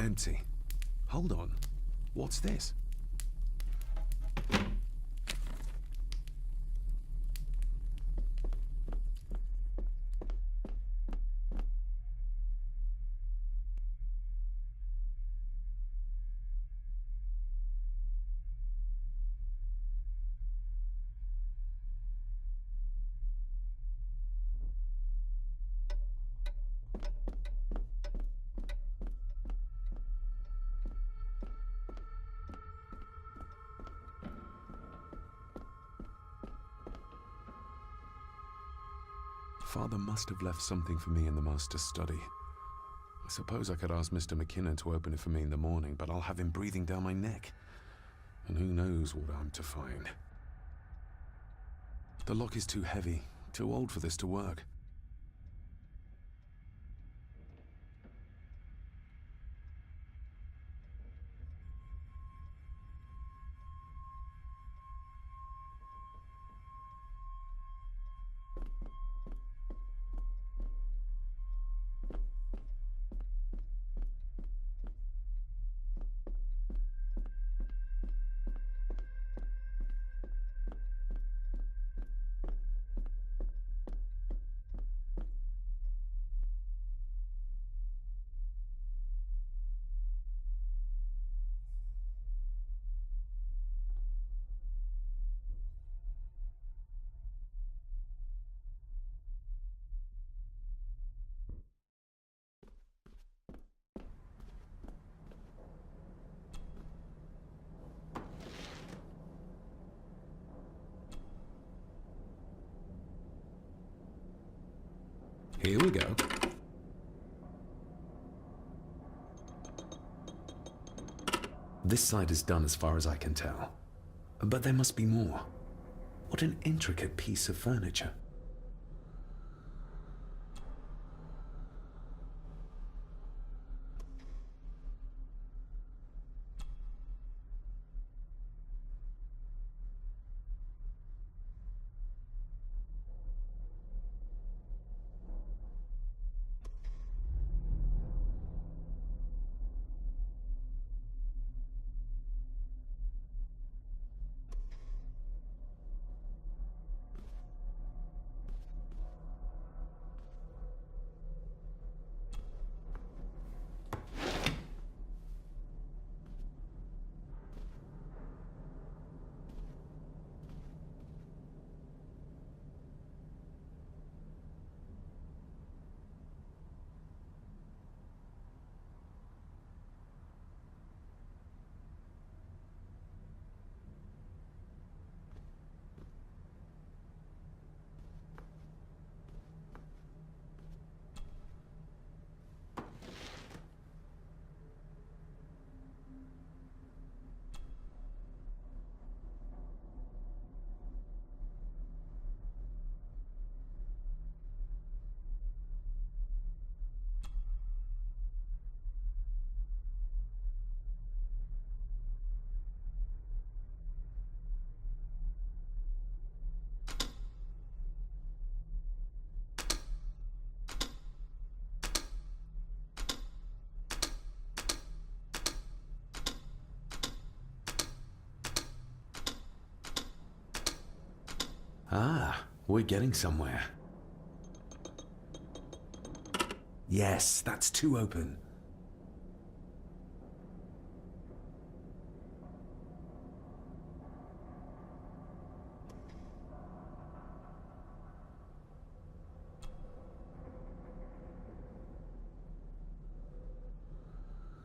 Empty. Hold on. What's this? Father must have left something for me in the Master's study. I suppose I could ask Mr. McKinnon to open it for me in the morning, but I'll have him breathing down my neck. And who knows what I'm to find. The lock is too heavy, too old for this to work. Here we go. This side is done as far as I can tell. But there must be more. What an intricate piece of furniture. Ah, we're getting somewhere. Yes, that's too open.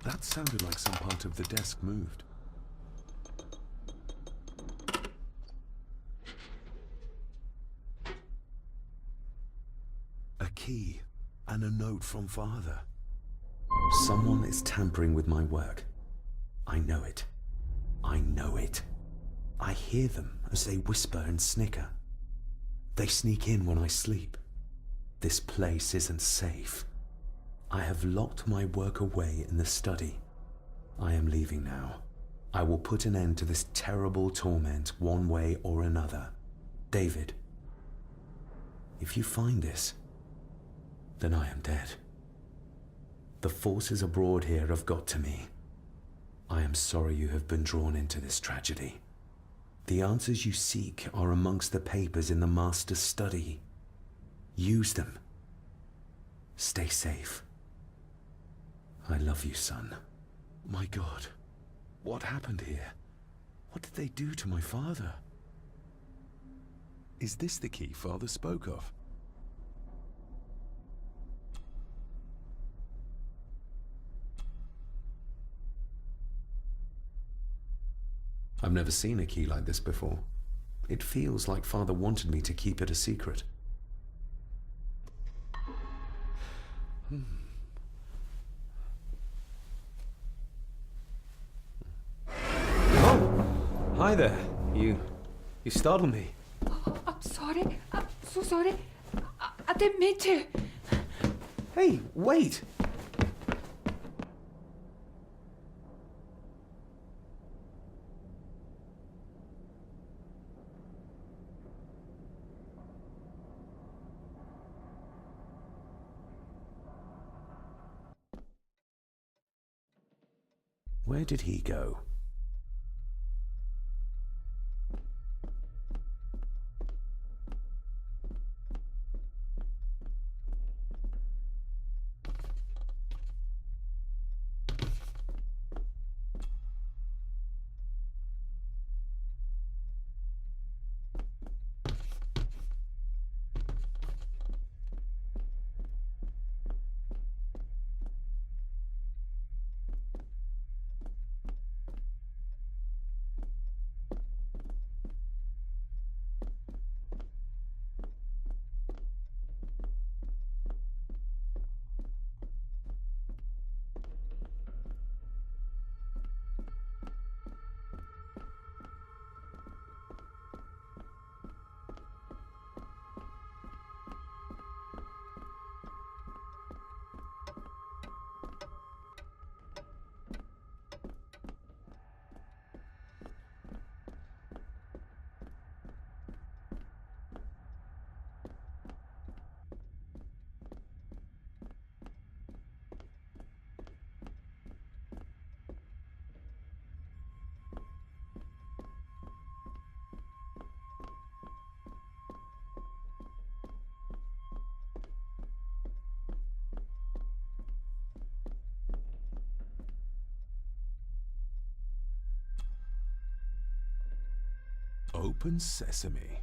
That sounded like some part of the desk moved. A key and a note from Father. Someone is tampering with my work. I know it. I know it. I hear them as they whisper and snicker. They sneak in when I sleep. This place isn't safe. I have locked my work away in the study. I am leaving now. I will put an end to this terrible torment one way or another. David, if you find this, then I am dead. The forces abroad here have got to me. I am sorry you have been drawn into this tragedy. The answers you seek are amongst the papers in the Master's study. Use them. Stay safe. I love you, son. My God, what happened here? What did they do to my father? Is this the key Father spoke of? I've never seen a key like this before. It feels like Father wanted me to keep it a secret. Oh! Hi there. You startled me. I'm sorry. I'm so sorry. I didn't mean to. Hey, wait! Where did he go? Open sesame.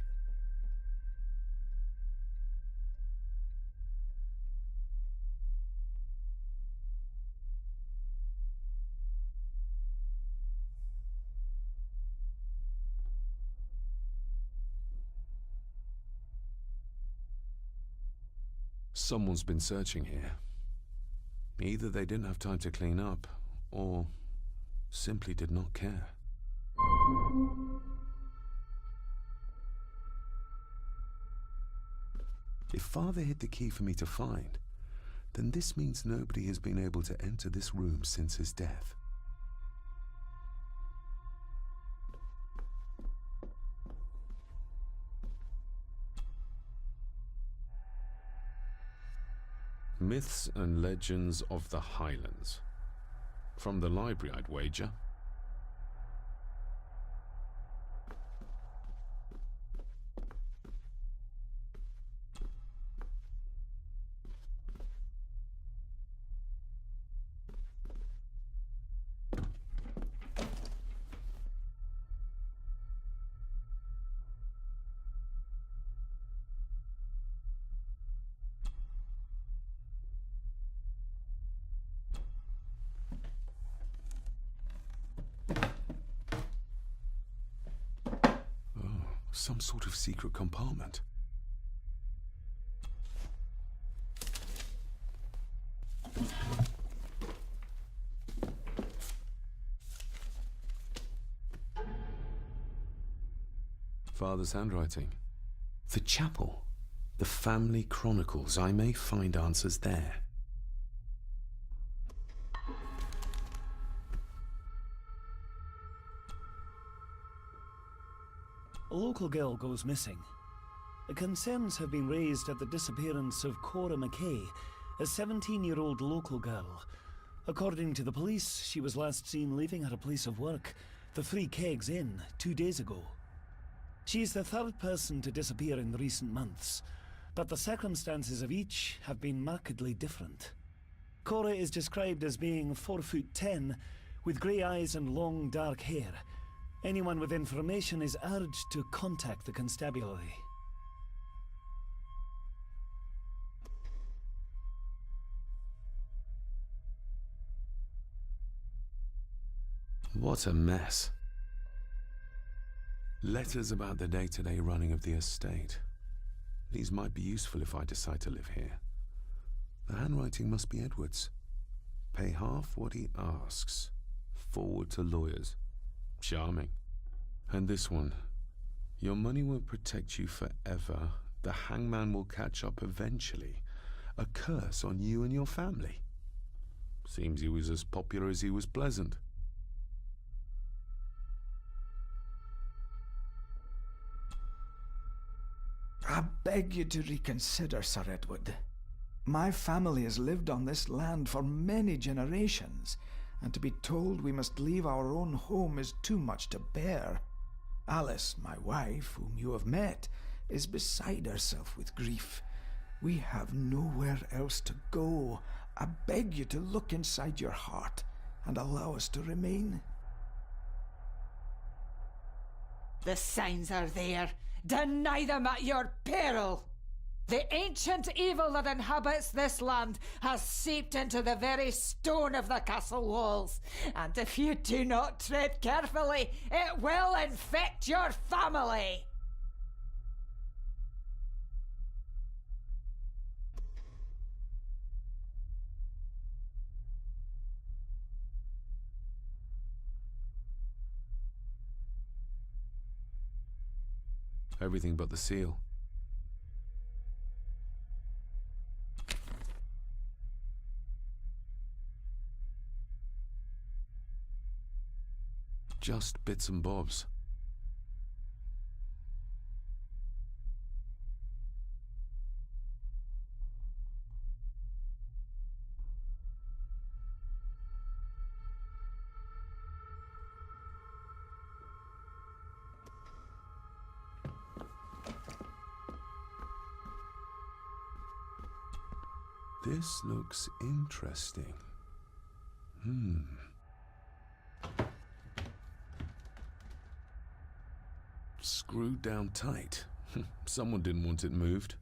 Someone's been searching here. Either they didn't have time to clean up, or simply did not care. If Father hid the key for me to find, then this means nobody has been able to enter this room since his death. Myths and Legends of the Highlands. From the library, I'd wager. Some sort of secret compartment. Father's handwriting. The chapel. The family chronicles. I may find answers there. A local girl goes missing. Concerns have been raised at the disappearance of Cora McKay, a 17-year-old local girl. According to the police, she was last seen leaving her place of work, the Three Kegs Inn, 2 days ago. She is the third person to disappear in recent months, but the circumstances of each have been markedly different. Cora is described as being 4'10", with grey eyes and long dark hair. Anyone with information is urged to contact the constabulary. What a mess. Letters about the day-to-day running of the estate. These might be useful if I decide to live here. The handwriting must be Edward's. Pay half what he asks. Forward to lawyers. Charming. And this one. Your money will protect you forever. The hangman will catch up eventually. A curse on you and your family. Seems he was as popular as he was pleasant. I beg you to reconsider, Sir Edward. My family has lived on this land for many generations, and to be told we must leave our own home is too much to bear. Alice, my wife, whom you have met, is beside herself with grief. We have nowhere else to go. I beg you to look inside your heart and allow us to remain. The signs are there. Deny them at your peril. The ancient evil that inhabits this land has seeped into the very stone of the castle walls, and if you do not tread carefully, it will infect your family. Everything but the seal. Just bits and bobs. This looks interesting. Screwed down tight. Someone didn't want it moved.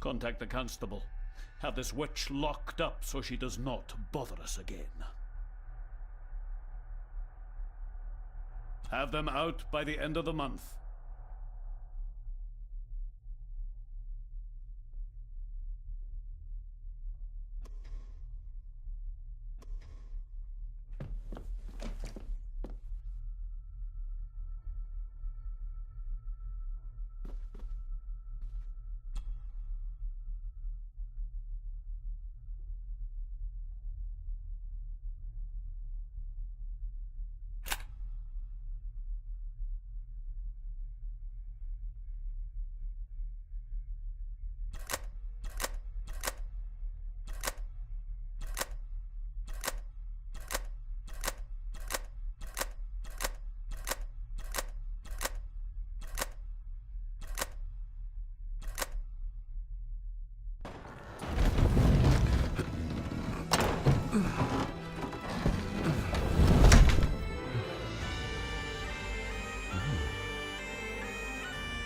Contact the constable. Have this witch locked up so she does not bother us again. Have them out by the end of the month.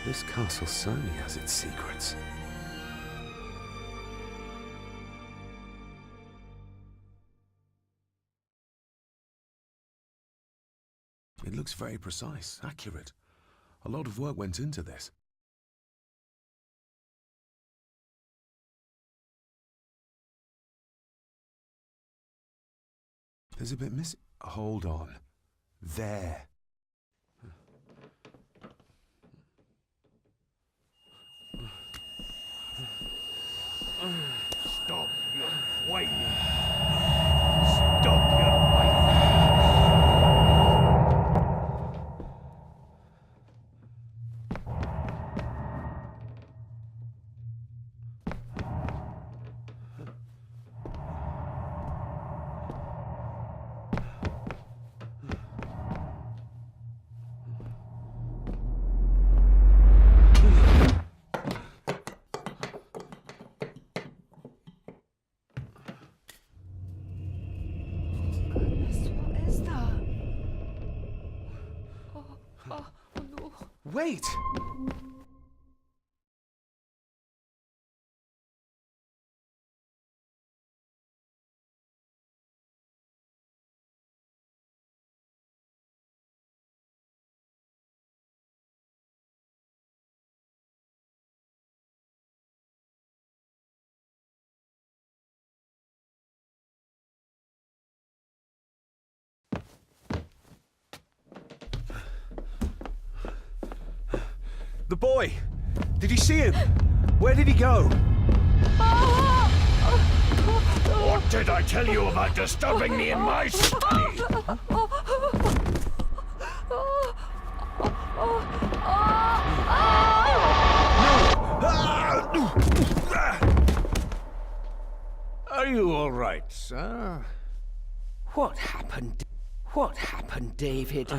This castle certainly has its secrets. It looks very precise, accurate. A lot of work went into this. There's a bit missing. Hold on. There. Stop your whining. Stop your whining. What is that? Oh no. Wait! The boy! Did you see him? Where did he go? What did I tell you about disturbing me in my study? Are you all right, sir? What happened? What happened, David?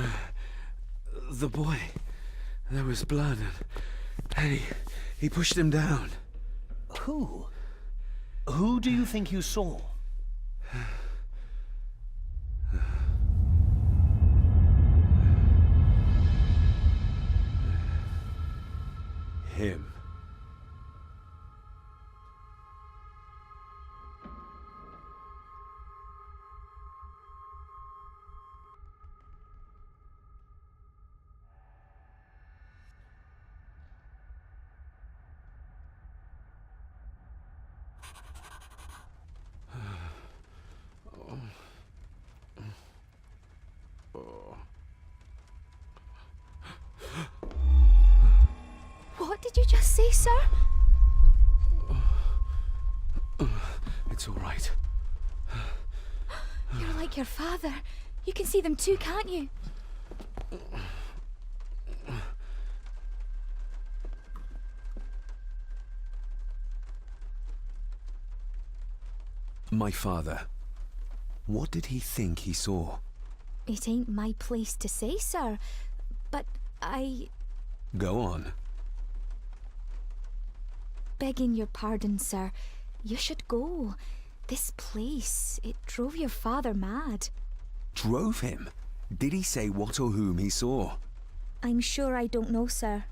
The boy. There was blood and he pushed him down. Who? Who do you think you saw? Him. What did you just say, sir? It's all right. You're like your father. You can see them too, can't you? My father. What did he think he saw? It ain't my place to say, sir. But Go on. begging your pardon, sir, you should go. This place, it drove your father mad. Drove him? Did he say what or whom he saw? I'm sure I don't know, sir.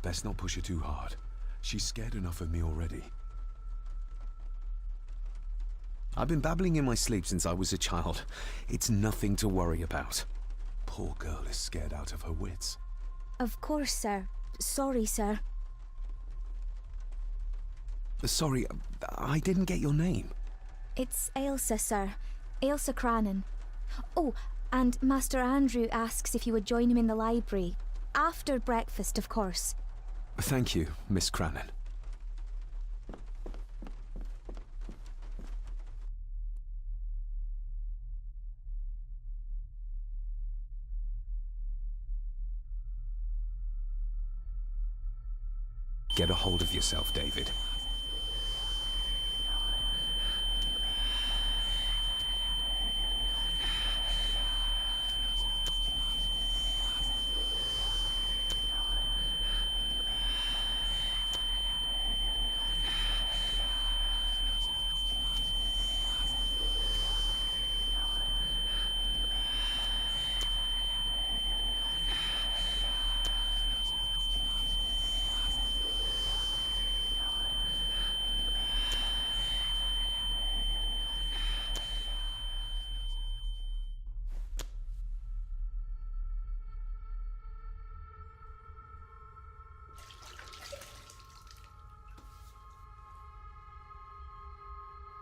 Best not push her too hard. She's scared enough of me already. I've been babbling in my sleep since I was a child. It's nothing to worry about. Poor girl is scared out of her wits. Of course, sir. Sorry, sir. Sorry, I didn't get your name. It's Ailsa, sir. Ailsa Crannan. Oh, and Master Andrew asks if you would join him in the library. After breakfast, of course. Thank you, Miss Crannan. Get a hold of yourself, David.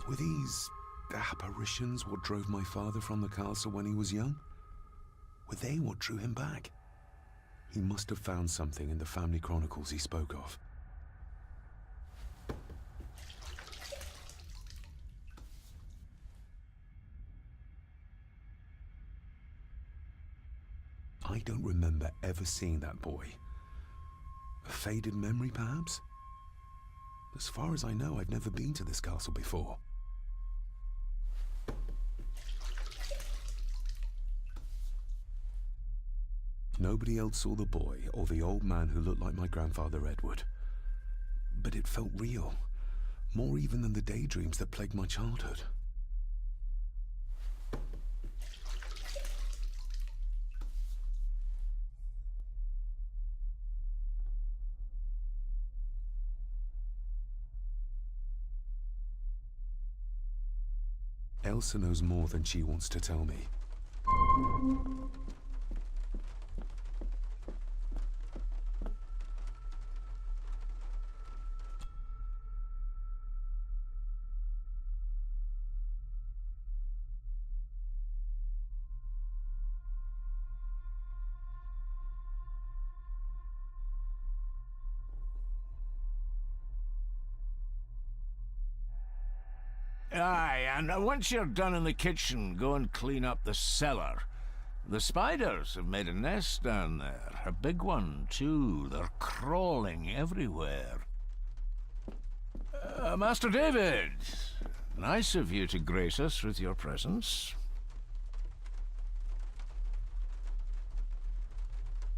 Were these apparitions what drove my father from the castle when he was young? Were they what drew him back? He must have found something in the family chronicles he spoke of. I don't remember ever seeing that boy. A faded memory, perhaps? As far as I know, I've never been to this castle before. Nobody else saw the boy or the old man who looked like my grandfather Edward. But it felt real, more even than the daydreams that plagued my childhood. Ailsa knows more than she wants to tell me. Aye, and once you're done in the kitchen, go and clean up the cellar. The spiders have made a nest down there. A big one, too. They're crawling everywhere. Master David, nice of you to grace us with your presence.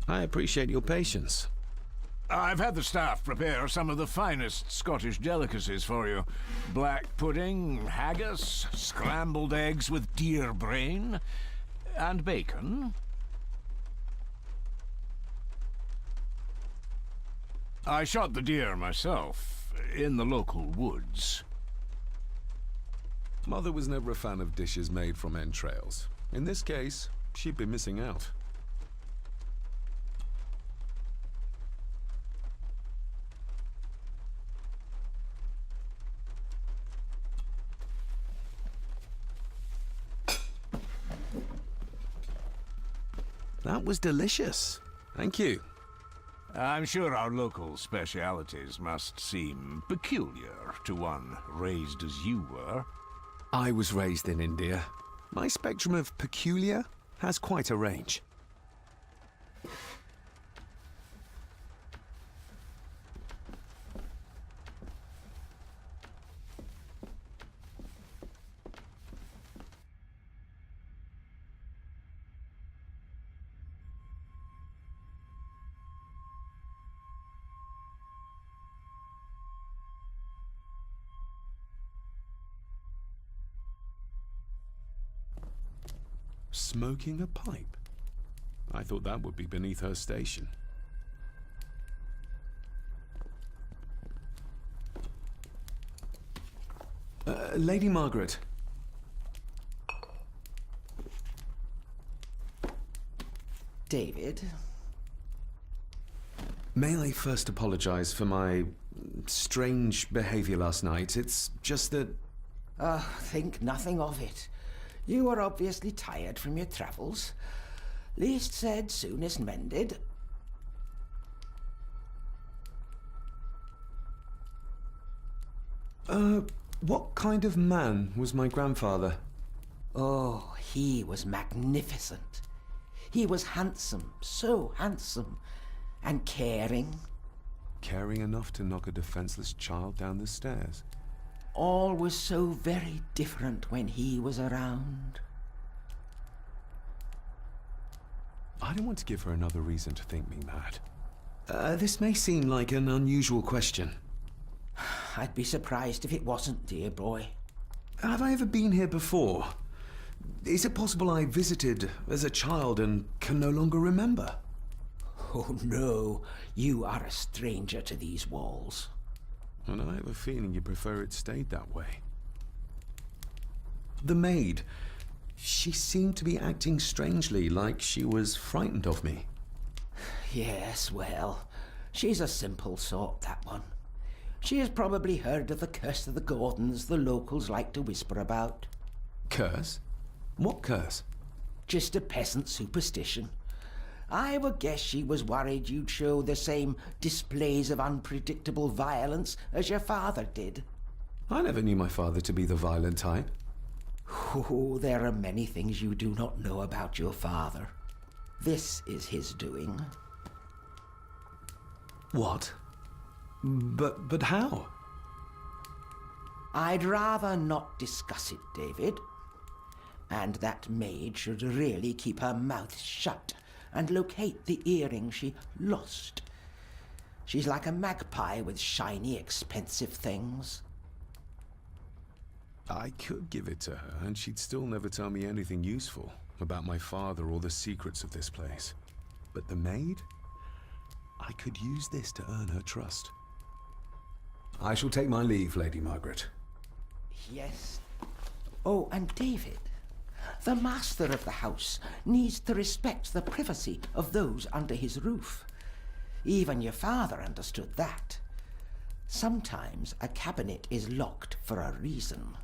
I appreciate your patience. I've had the staff prepare some of the finest Scottish delicacies for you. Black pudding, haggis, scrambled eggs with deer brain, and bacon. I shot the deer myself, in the local woods. Mother was never a fan of dishes made from entrails. In this case, she'd be missing out. That was delicious. Thank you. I'm sure our local specialities must seem peculiar to one raised as you were. I was raised in India. My spectrum of peculiar has quite a range. Smoking a pipe? I thought that would be beneath her station. Lady Margaret, David. May I first apologize for my strange behavior last night? It's just that... Think nothing of it. You were obviously tired from your travels. Least said, soonest mended. What kind of man was my grandfather? Oh, he was magnificent. He was handsome, so handsome, and caring. Caring enough to knock a defenseless child down the stairs. All was so very different when he was around. I don't want to give her another reason to think me mad. This may seem like an unusual question. I'd be surprised if it wasn't, dear boy. Have I ever been here before? Is it possible I visited as a child and can no longer remember? Oh no, you are a stranger to these walls. And I have a feeling you prefer it stayed that way. The maid. She seemed to be acting strangely, like she was frightened of me. Yes, well, she's a simple sort, that one. She has probably heard of the curse of the Gordons the locals like to whisper about. Curse? What curse? Just a peasant superstition. I would guess she was worried you'd show the same displays of unpredictable violence as your father did. I never knew my father to be the violent type. Oh, there are many things you do not know about your father. This is his doing. What? But how? I'd rather not discuss it, David. And that maid should really keep her mouth shut and locate the earring she lost. She's like a magpie with shiny, expensive things. I could give it to her, and she'd still never tell me anything useful about my father or the secrets of this place. But the maid? I could use this to earn her trust. I shall take my leave, Lady Margaret. Yes. Oh, and David, the master of the house needs to respect the privacy of those under his roof. Even your father understood that. Sometimes a cabinet is locked for a reason.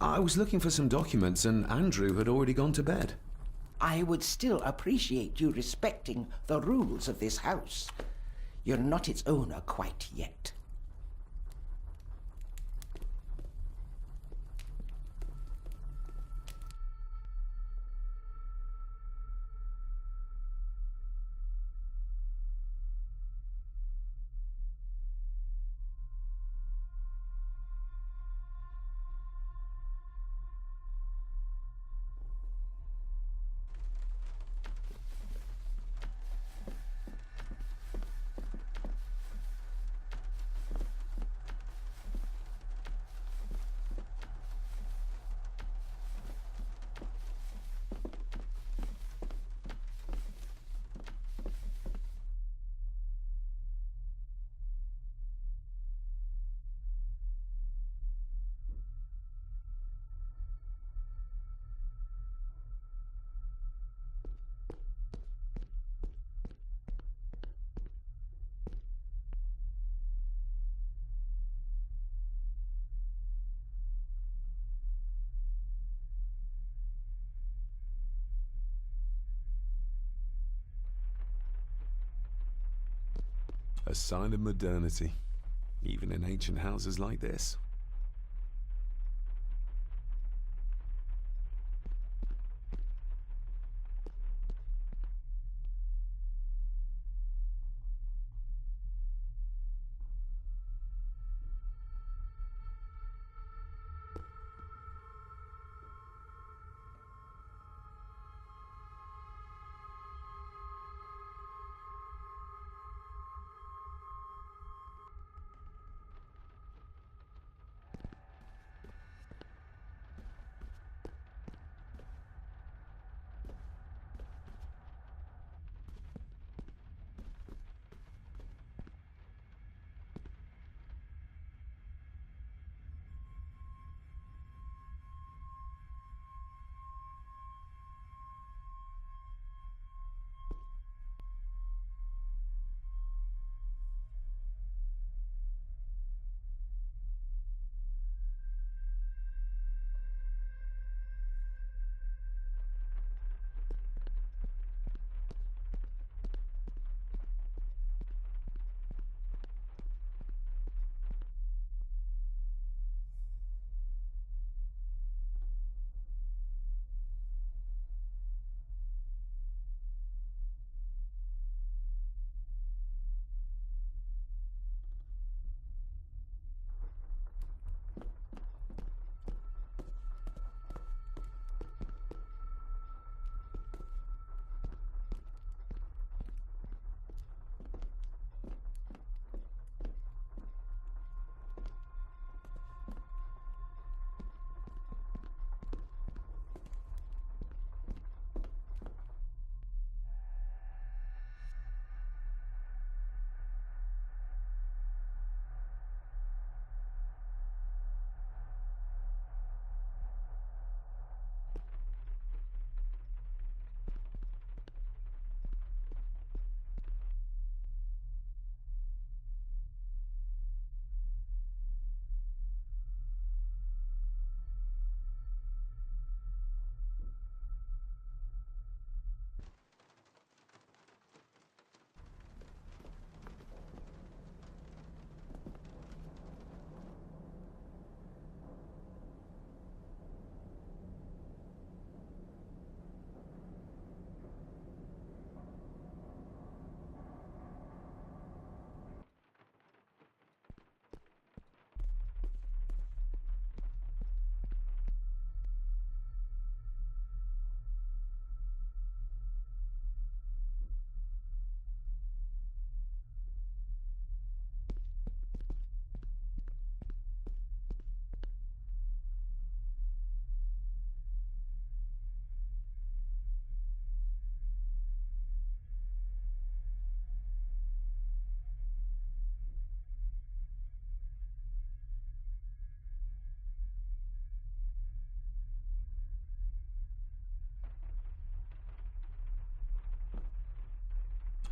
I was looking for some documents and Andrew had already gone to bed. I would still appreciate you respecting the rules of this house. You're not its owner quite yet. A sign of modernity, even in ancient houses like this.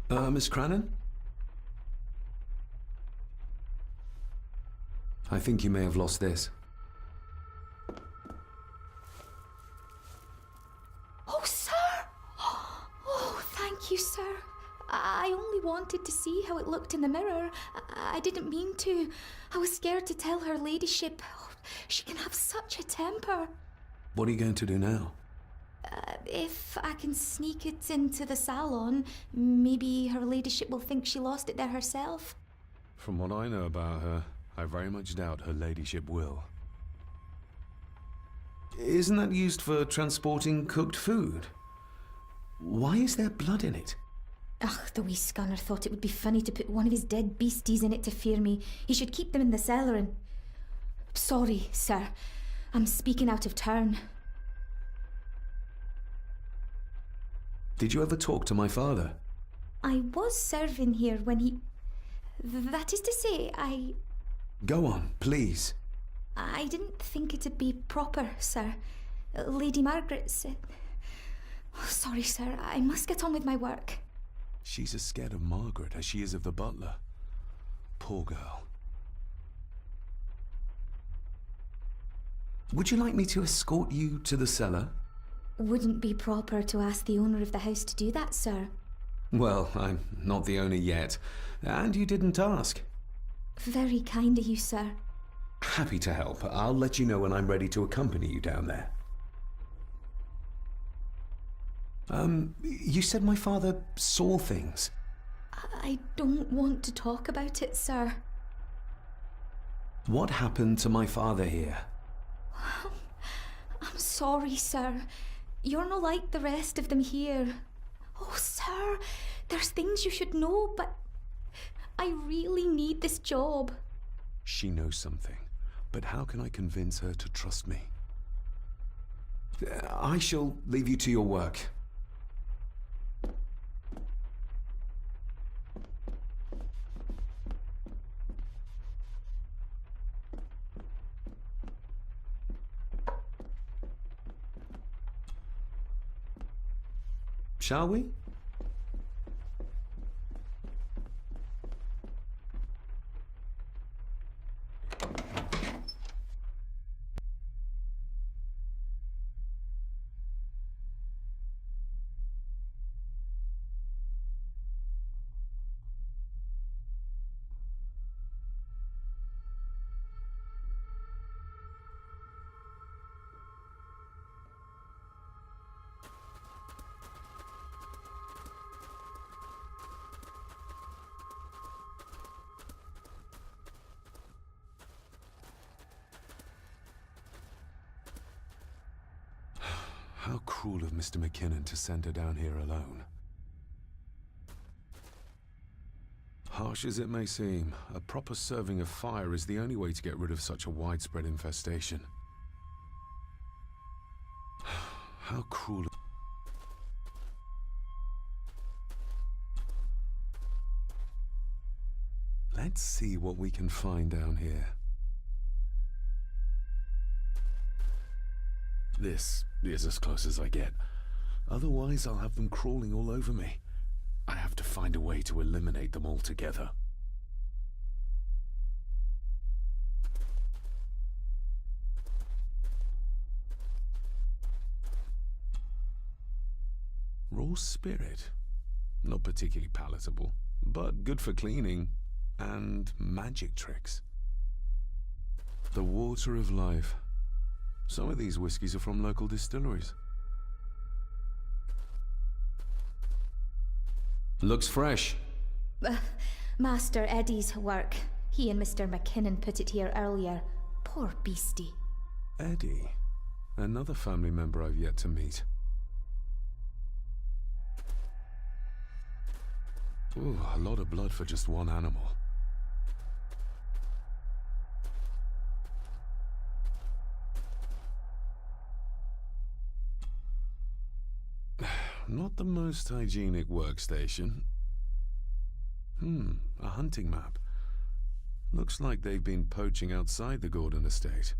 Miss Crannan? I think you may have lost this. Oh, sir! Oh, thank you, sir. I only wanted to see how it looked in the mirror. I didn't mean to. I was scared to tell her ladyship. Oh, she can have such a temper. What are you going to do now? If I can sneak it into the salon, maybe her ladyship will think she lost it there herself. From what I know about her, I very much doubt her ladyship will. Isn't that used for transporting cooked food? Why is there blood in it? Ugh, the wee scunner thought it would be funny to put one of his dead beasties in it to fear me. He should keep them in the cellar and... Sorry, sir. I'm speaking out of turn. Did you ever talk to my father? I was serving here when he... That is to say, Go on, please. I didn't think it'd be proper, sir. Lady Margaret said... Oh, sorry, sir. I must get on with my work. She's as scared of Margaret as she is of the butler. Poor girl. Would you like me to escort you to the cellar? Wouldn't be proper to ask the owner of the house to do that, sir. Well, I'm not the owner yet, and you didn't ask. Very kind of you, sir. Happy to help. I'll let you know when I'm ready to accompany you down there. You said my father saw things. I don't want to talk about it, sir. What happened to my father here? I'm sorry, sir. You're not like the rest of them here. Oh, sir, there's things you should know, but I really need this job. She knows something, but how can I convince her to trust me? I shall leave you to your work. Shall we? How cruel of Mr. McKinnon to send her down here alone. Harsh as it may seem, a proper serving of fire is the only way to get rid of such a widespread infestation. How cruel... Let's see what we can find down here. This is as close as I get. Otherwise, I'll have them crawling all over me. I have to find a way to eliminate them altogether. Raw spirit. Not particularly palatable, but good for cleaning and magic tricks. The water of life. Some of these whiskies are from local distilleries. Looks fresh. Master Eddie's work. He and Mr. McKinnon put it here earlier. Poor beastie. Eddie. Another family member I've yet to meet. Ooh, a lot of blood for just one animal. Not the most hygienic workstation. A hunting map. Looks like they've been poaching outside the Gordon estate.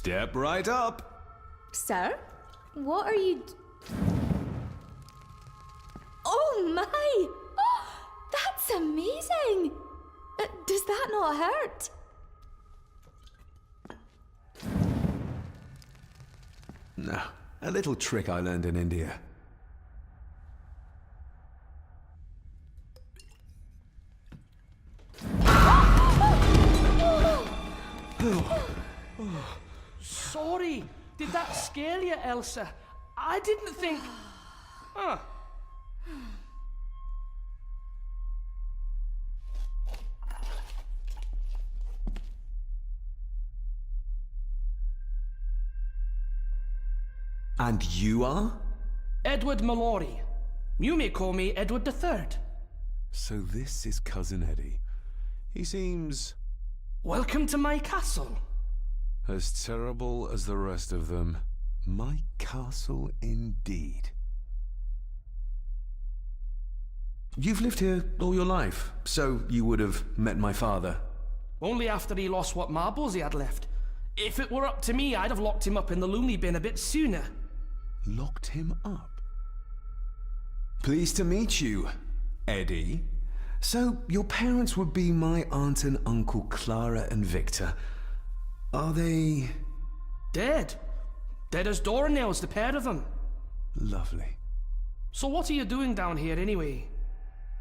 Step right up. Sir? What are you... Oh my! Oh, that's amazing! Does that not hurt? No, a little trick I learned in India. Sorry, did that scare you, Elsa? I didn't think... Huh. And you are? Edward Mallory. You may call me Edward III. So this is Cousin Eddie. He seems Welcome to my castle. as terrible as the rest of them. My castle indeed. You've lived here all your life, so you would have met my father. Only after he lost what marbles he had left. If it were up to me, I'd have locked him up in the loony bin a bit sooner. Locked him up? Pleased to meet you, Eddie. So, your parents would be my aunt and uncle Clara and Victor. Are they... Dead. Dead as doornails, the pair of them. Lovely. So what are you doing down here anyway?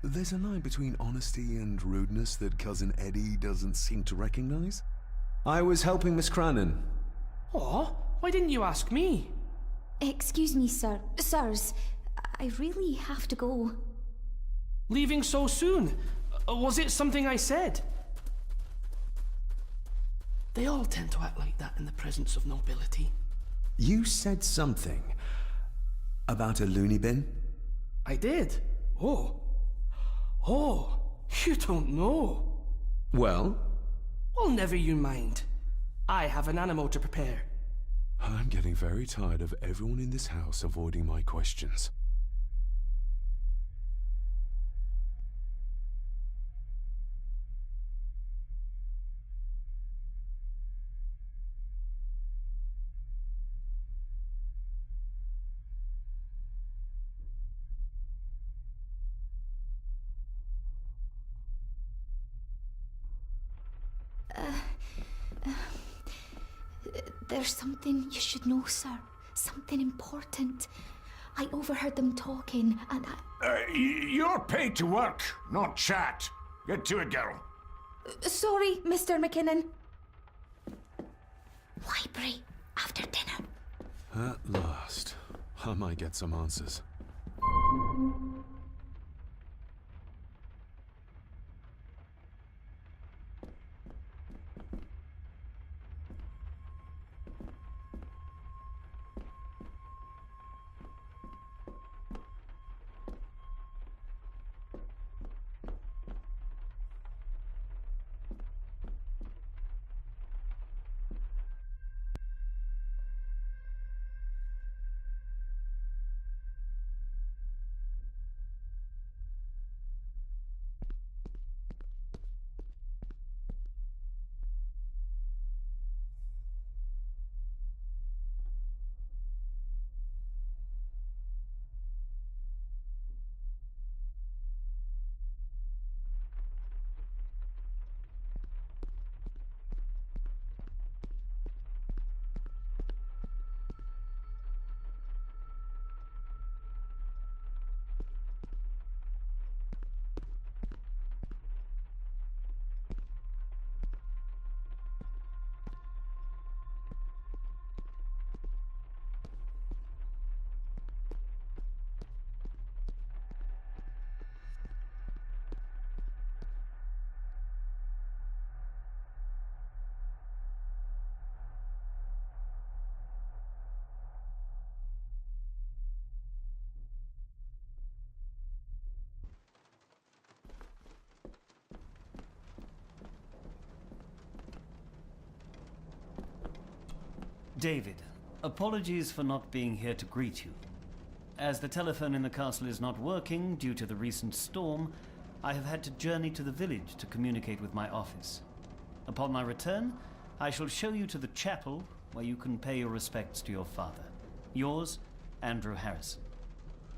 There's a line between honesty and rudeness that Cousin Eddie doesn't seem to recognize. I was helping Miss Cranon. Oh, why didn't you ask me? Excuse me, sir. Sirs, I really have to go. Leaving so soon? Was it something I said? They all tend to act like that in the presence of nobility. You said something about a loony bin? I did. Oh, you don't know. Well? Well, never you mind. I have an animal to prepare. I'm getting very tired of everyone in this house avoiding my questions. There's something you should know, sir. Something important. I overheard them talking, and You're paid to work, not chat. Get to it, girl. Sorry, Mr. McKinnon. Library, after dinner. At last, I might get some answers. David, apologies for not being here to greet you. As the telephone in the castle is not working due to the recent storm, I have had to journey to the village to communicate with my office. Upon my return, I shall show you to the chapel, where you can pay your respects to your father. Yours, Andrew Harrison.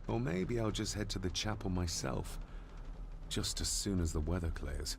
Or maybe I'll just head to the chapel myself, just as soon as the weather clears.